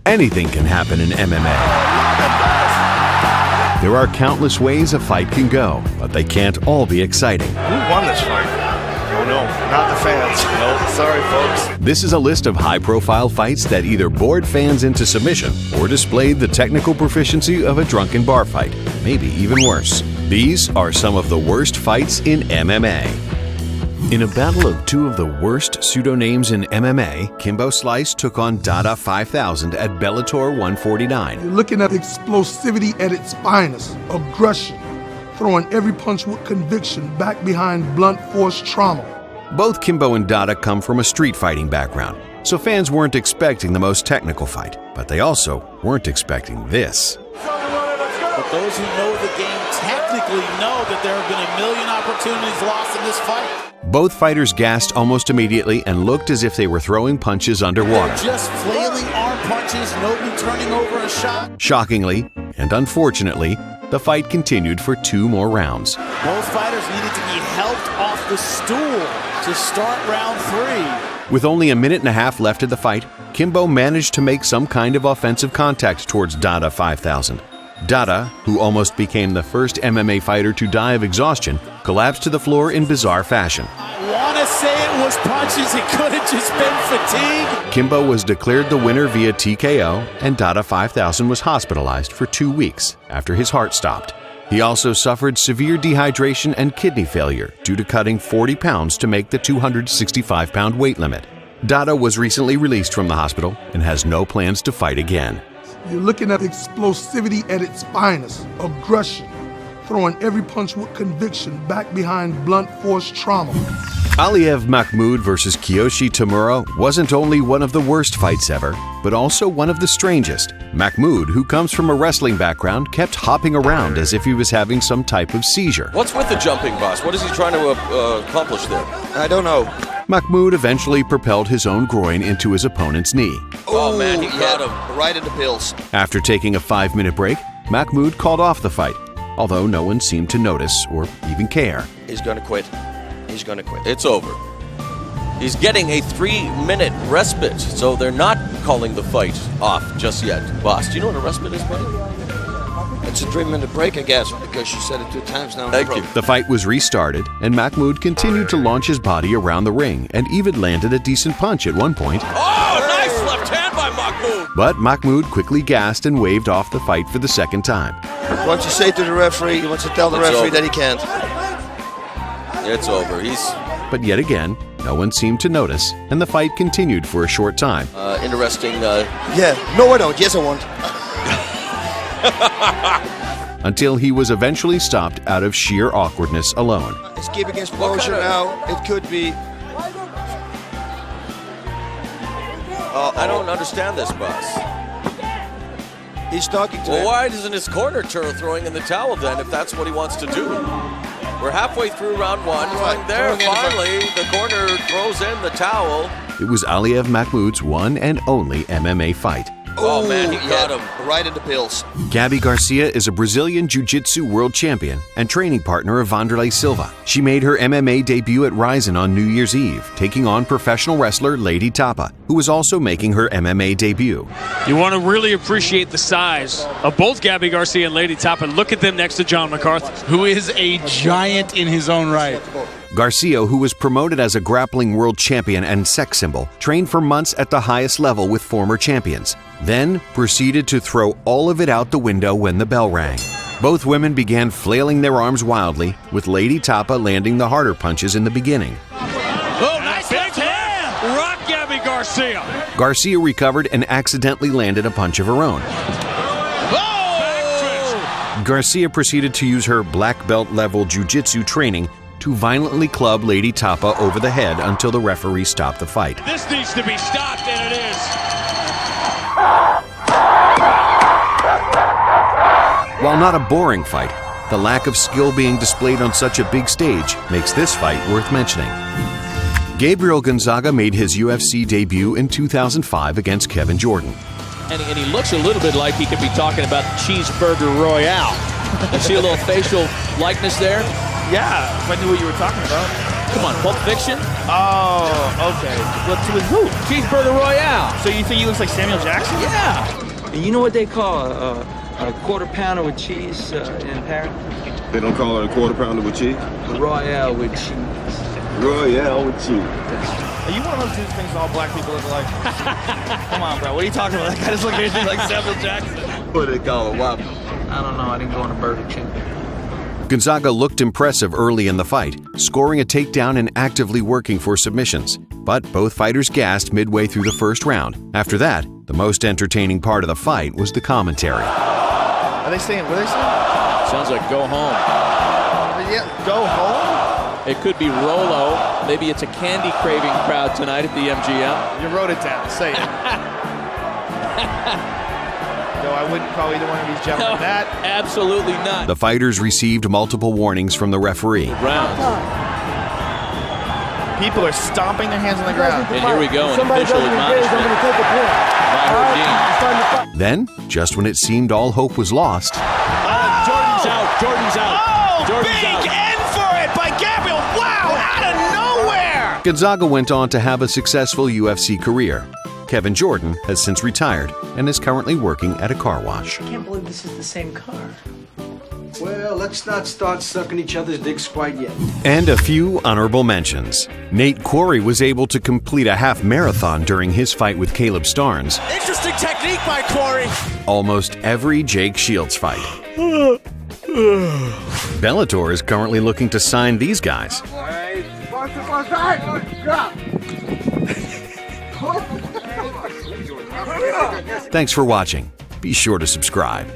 Anything can happen in MMA. There are countless ways a fight can go, but they can't all be exciting. Who won this fight? Oh no, not the fans. No, sorry folks. This is a list of high-profile fights that either bored fans into submission or displayed the technical proficiency of a drunken bar fight, maybe even worse. These are some of the worst fights in MMA. In a battle of two of the worst pseudo-names in MMA, Kimbo Slice took on Dada 5000 at Bellator 149. You're looking at explosivity at its finest, aggression, throwing every punch with conviction back behind blunt force trauma. Both Kimbo and Dada come from a street fighting background, so fans weren't expecting the most technical fight, but they also weren't expecting this. But those who know the game technically know that there have been a million opportunities lost in this fight. Both fighters gassed almost immediately and looked as if they were throwing punches underwater. Just flailing arm punches, nobody turning over a shot. Shockingly, and unfortunately, the fight continued for 2 more rounds. Both fighters needed to be helped off the stool to start round 3. With only a minute and a half left of the fight, Kimbo managed to make some kind of offensive contact towards Dada 5000. Dada, who almost became the first MMA fighter to die of exhaustion, collapsed to the floor in bizarre fashion. I want to say it was punches, it could have just been fatigue. Kimbo was declared the winner via TKO, and Dada 5000 was hospitalized for 2 weeks after his heart stopped. He also suffered severe dehydration and kidney failure due to cutting 40 pounds to make the 265-pound weight limit. Dada was recently released from the hospital and has no plans to fight again. You're looking at explosivity at its finest, aggression, throwing every punch with conviction back behind blunt force trauma. Aliyev Mahmoud versus Kiyoshi Tamura wasn't only one of the worst fights ever, but also one of the strangest. Mahmoud, who comes from a wrestling background, kept hopping around as if he was having some type of seizure. What's with the jumping, boss? What is he trying to accomplish there? I don't know. Mahmoud eventually propelled his own groin into his opponent's knee. Oh man, he got him right in the pills. After taking a 5-minute break, Mahmoud called off the fight, although no one seemed to notice or even care. He's gonna quit. He's gonna quit. It's over. He's getting a 3-minute respite, so they're not calling the fight off just yet. Boss, do you know what a respite is, buddy? It's a 3-minute break, I guess, because you said it 2 times now. Thank you. The fight was restarted, and Mahmoud continued to launch his body around the ring and even landed a decent punch at one point. Oh, nice left hand by Mahmoud! But Mahmoud quickly gassed and waved off the fight for the second time. Once you say to the referee, he wants to tell the referee that he can't. It's over. But yet again, no one seemed to notice, and the fight continued for a short time. Interesting. Yeah. No, I don't. Yes, I won't. Until he was eventually stopped out of sheer awkwardness alone. It's keeping exposure now. It could be. I don't understand this, boss. He's talking to Well, him. why isn't his corner throwing in the towel then, if that's what he wants to do? We're halfway through round 1. Right. There, finally, the corner throws in the towel. It was Aliyev Mahmoud's one and only MMA fight. Oh man, he got him. Right in the pills. Gabby Garcia is a Brazilian Jiu-Jitsu world champion and training partner of Wanderlei Silva. She made her MMA debut at Rizin on New Year's Eve, taking on professional wrestler Lady Tapa, who was also making her MMA debut. You want to really appreciate the size of both Gabby Garcia and Lady Tapa. Look at them next to John McCarthy, who is a giant in his own right. Garcia, who was promoted as a grappling world champion and sex symbol, trained for months at the highest level with former champions, then proceeded to throw all of it out the window when the bell rang. Both women began flailing their arms wildly, with Lady Tapa landing the harder punches in the beginning. Oh, nice left hand! Rock Gabby Garcia. Garcia recovered and accidentally landed a punch of her own. Oh! Garcia proceeded to use her black belt level jiu-jitsu training to violently club Lady Tapa over the head until the referee stopped the fight. This needs to be stopped, and it is. While not a boring fight, the lack of skill being displayed on such a big stage makes this fight worth mentioning. Gabriel Gonzaga made his UFC debut in 2005 against Kevin Jordan. And he looks a little bit like he could be talking about Cheeseburger Royale. You see a little facial likeness there? Yeah, if I knew what you were talking about. Come on, Pulp Fiction? Oh, okay. What's with who? Cheeseburger Royale. So you think he looks like Samuel Jackson? Yeah. And you know what they call a quarter pounder with cheese in Paris? They don't call it a quarter pounder with cheese? A Royale with cheese. Royale with cheese. Are you one of those dudes thinks all black people look alike? Come on, bro. What are you talking about? That guy just looking at you like Samuel Jackson. What do they call a Whopper? I don't know. I didn't go on a Burger King. Gonzaga looked impressive early in the fight, scoring a takedown and actively working for submissions. But both fighters gassed midway through the first round. After that, the most entertaining part of the fight was the commentary. Are they saying, what are they saying? Sounds like go home. Yeah, go home? It could be Rolo. Maybe it's a candy craving crowd tonight at the MGM. You wrote it down. Say it. No, I wouldn't call either one of these gentlemen No, that. absolutely not. The fighters received multiple warnings from the referee. Round. People are stomping their hands on the ground. And here we go, an official admonishment by Houdin. Then, just when it seemed all hope was lost, Jordan's out. Jordan's out. Oh, Jordan's big out. end for it by Gabriel. Wow, out of nowhere. Gonzaga went on to have a successful UFC career. Kevin Jordan has since retired and is currently working at a car wash. I can't believe this is the same car. Well, let's not start sucking each other's dicks quite yet. And a few honorable mentions. Nate Quarry was able to complete a half marathon during his fight with Caleb Starnes. Interesting technique by Quarry. Almost every Jake Shields fight. Bellator is currently looking to sign these guys. Thanks for watching. Be sure to subscribe.